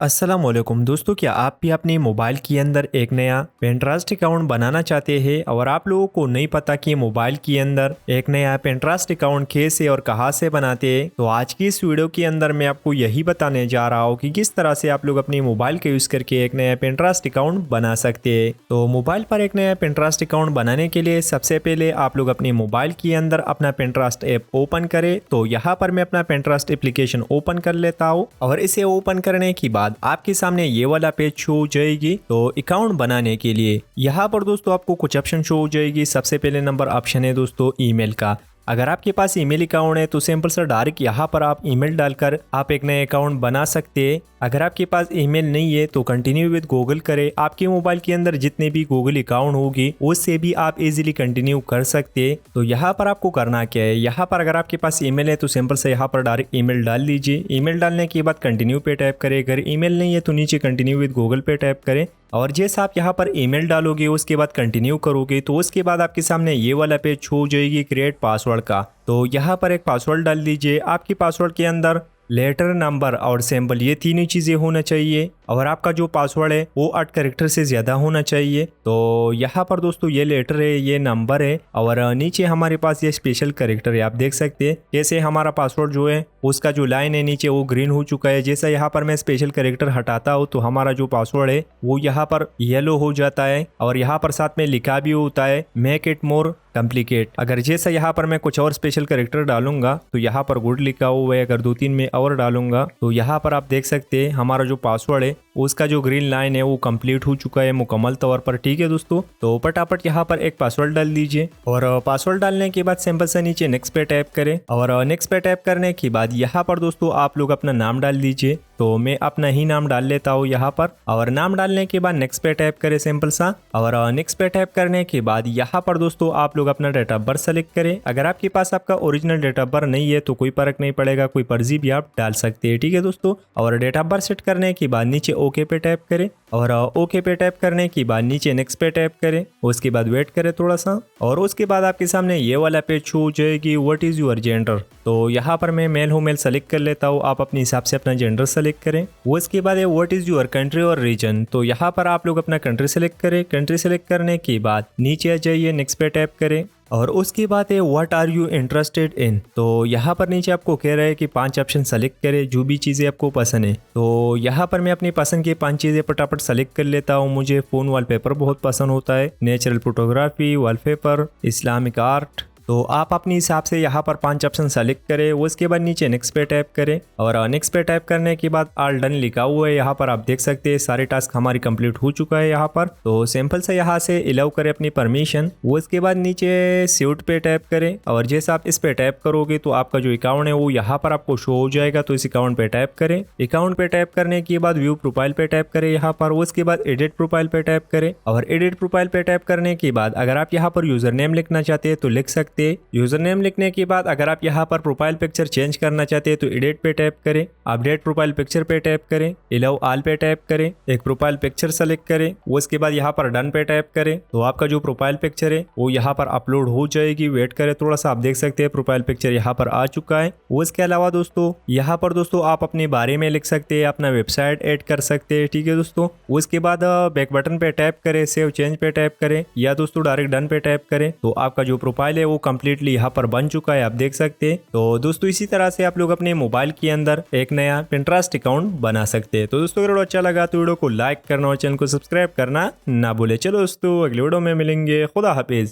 अस्सलामुअलैकुम दोस्तों, क्या आप भी अपने मोबाइल के अंदर एक नया पिंटरेस्ट अकाउंट बनाना चाहते हैं और आप लोगों को नहीं पता कि मोबाइल के अंदर एक नया पिंटरेस्ट अकाउंट कैसे और कहां से बनाते हैं? तो आज की इस वीडियो के अंदर मैं आपको यही बताने जा रहा हूं कि किस तरह से आप लोग अपने मोबाइल का यूज करके एक नया पिंटरेस्ट अकाउंट बना सकते हैं। तो मोबाइल पर एक नया पिंटरेस्ट अकाउंट बनाने के लिए सबसे पहले आप लोग अपने मोबाइल के अंदर अपना पिंटरेस्ट ऐप ओपन करें। तो यहाँ पर मैं अपना पिंटरेस्ट एप्लीकेशन ओपन कर लेता हूँ और इसे ओपन करने के बाद आपके सामने ये वाला पेज शो हो जाएगी। तो अकाउंट बनाने के लिए यहाँ पर दोस्तों आपको कुछ ऑप्शन शो हो जाएगी। सबसे पहले नंबर ऑप्शन है दोस्तों ईमेल का। अगर आपके पास ईमेल अकाउंट है तो सिंपल सा डायरेक्ट यहाँ पर आप ईमेल डालकर आप एक नए अकाउंट बना सकते हैं। अगर आपके पास ईमेल नहीं है तो कंटिन्यू विद गूगल करें। आपके मोबाइल के अंदर जितने भी गूगल अकाउंट होगी उससे भी आप इजीली कंटिन्यू कर सकते हैं। तो यहाँ पर आपको करना क्या है, यहाँ पर अगर आपके पास ईमेल है तो सिंपल से यहाँ पर डायरेक्ट ईमेल डाल लीजिए। ईमेल डालने के बाद कंटिन्यू पे टैप करें। अगर ईमेल नहीं है तो नीचे कंटिन्यू विद गूगल पे टैप करें और जैसे आप यहाँ पर ईमेल डालोगे उसके बाद कंटिन्यू करोगे तो उसके बाद आपके सामने ये वाला पेज शो हो जाएगी क्रिएट पासवर्ड का। तो यहाँ पर एक पासवर्ड डाल दीजिए। आपके पासवर्ड के अंदर लेटर, नंबर और सिंबल ये तीनों चीज़ें होना चाहिए और आपका जो पासवर्ड है वो 8 कैरेक्टर से ज़्यादा होना चाहिए। तो यहाँ पर दोस्तों ये लेटर है, ये नंबर है और नीचे हमारे पास ये स्पेशल कैरेक्टर है। आप देख सकते हैं जैसे हमारा पासवर्ड जो है उसका जो लाइन है नीचे वो ग्रीन हो चुका है। जैसा यहाँ पर मैं स्पेशल कैरेक्टर हटाता हूँ तो हमारा जो पासवर्ड है वो यहाँ पर येलो हो जाता है और यहाँ पर साथ में लिखा भी होता है मेक इट मोर कॉम्प्लिकेट। अगर जैसा यहाँ पर मैं कुछ और स्पेशल कैरेक्टर डालूंगा तो यहाँ पर गुड लिखा हुआ है। अगर 2-3 में और डालूंगा तो यहाँ पर आप देख सकते हैं हमारा जो पासवर्ड है उसका जो ग्रीन लाइन है वो कंप्लीट हो चुका है मुकम्मल तौर पर। ठीक है दोस्तों, तो फटाफट यहाँ पर एक पासवर्ड डाल दीजिए और पासवर्ड डालने के बाद सिंपल से नीचे नेक्स्ट पे टैप करें और नेक्स्ट पे टैप करने के बाद यहाँ पर दोस्तों आप लोग अपना नाम डाल दीजिए। तो मैं अपना ही नाम डाल लेता हूँ यहाँ पर और नाम डालने के बाद नेक्स्ट पे टैप करें सिंपल सा और नेक्स्ट पे टैप करने के बाद यहाँ पर दोस्तों आप लोग अपना डेट ऑफ बर्थ सेलेक्ट करें। अगर आपके पास आपका ओरिजिनल डेट ऑफ बर्थ नहीं है तो कोई फर्क नहीं पड़ेगा, कोई फर्जी भी आप डाल सकते हैं। ठीक है दोस्तों, और डेट ऑफ बर्थ सेट करने के बाद नीचे ओके पे टैप करें और ओके पे टैप करने के बाद नीचे नेक्स्ट पे टैप करें। उसके बाद वेट करें थोड़ा सा और उसके बाद आपके सामने ये वाला पेज शो हो जाएगी व्हाट इज योर जेंडर। तो यहाँ पर मैं मेल हूँ, मेल सेलेक्ट कर लेता हूँ। आप अपने हिसाब से अपना जेंडर सेलेक्ट करें। उसके बाद है व्हाट इज योर कंट्री और रीजन। तो यहाँ पर आप लोग अपना कंट्री सेलेक्ट करें। कंट्री सेलेक्ट करने के बाद नीचे आ जाइए, नेक्स्ट पे टैप करें और उसके बाद है what are you interested in. तो यहाँ पर नीचे आपको कह रहा है कि 5 ऑप्शन सेलेक्ट करें जो भी चीज़ें आपको पसंद है। तो यहाँ पर मैं अपनी पसंद की 5 चीज़ें फटाफट सेलेक्ट कर लेता हूँ। मुझे फ़ोन वॉलपेपर बहुत पसंद होता है, natural photography, wallpaper, Islamic art. तो आप अपने हिसाब से यहाँ पर 5 ऑप्शन सेलेक्ट करें। उसके बाद नीचे नेक्स्ट पे टैप करें और नेक्स्ट पे टैप करने के बाद ऑल डन लिखा हुआ है। यहाँ पर आप देख सकते हैं सारे टास्क हमारी कंप्लीट हो चुका है यहाँ पर। तो सिंपल से यहाँ से अलाउ करें अपनी परमिशन। उसके बाद नीचे सूट पे टैप करें और जैसे आप इस पे टैप करोगे तो आपका जो अकाउंट है वो यहाँ पर आपको शो हो जाएगा। तो इस अकाउंट पे टैप करें। अकाउंट पे टैप करने के बाद व्यू प्रोफाइल पे टैप करें यहाँ पर। उसके बाद एडिट प्रोफाइल पे टैप करें और एडिट प्रोफाइल पे टैप करने के बाद अगर आप यहाँ पर यूजर नेम लिखना चाहते हैं तो लिख सकते हैं। यूजर नेम लिखने के बाद अगर आप यहाँ पर प्रोफाइल पिक्चर चेंज करना चाहते हैं तो एडिट पे टैप करें, अपडेट प्रोफाइल पिक्चर पे टैप करें, अलाउ ऑल पे टैप करें, एक प्रोफाइल पिक्चर सेलेक्ट करें। उसके बाद यहाँ पर डन पे टैप करें तो आपका जो प्रोफाइल पिक्चर है वो यहाँ पर अपलोड हो जाएगी। वेट करें थोड़ा सा, आप देख सकते हैं प्रोफाइल पिक्चर यहाँ पर आ चुका है। उसके अलावा दोस्तों यहाँ पर दोस्तों आप अपने बारे में लिख सकते हैं, अपना वेबसाइट ऐड कर सकते हैं। ठीक है दोस्तों, उसके बाद बैक बटन पे टैप करें, सेव चेंज पे टैप करें या दोस्तों डायरेक्ट डन पे टैप करें। तो आपका जो प्रोफाइल है वो कम्प्लीटली यहाँ पर बन चुका है, आप देख सकते हैं। तो दोस्तों इसी तरह से आप लोग अपने मोबाइल के अंदर एक नया पिंटरेस्ट अकाउंट बना सकते हैं। तो दोस्तों अगर अच्छा लगा तो वीडियो को लाइक करना और चैनल को सब्सक्राइब करना ना भूले। चलो दोस्तों अगले वीडियो में मिलेंगे। खुदा हाफिज।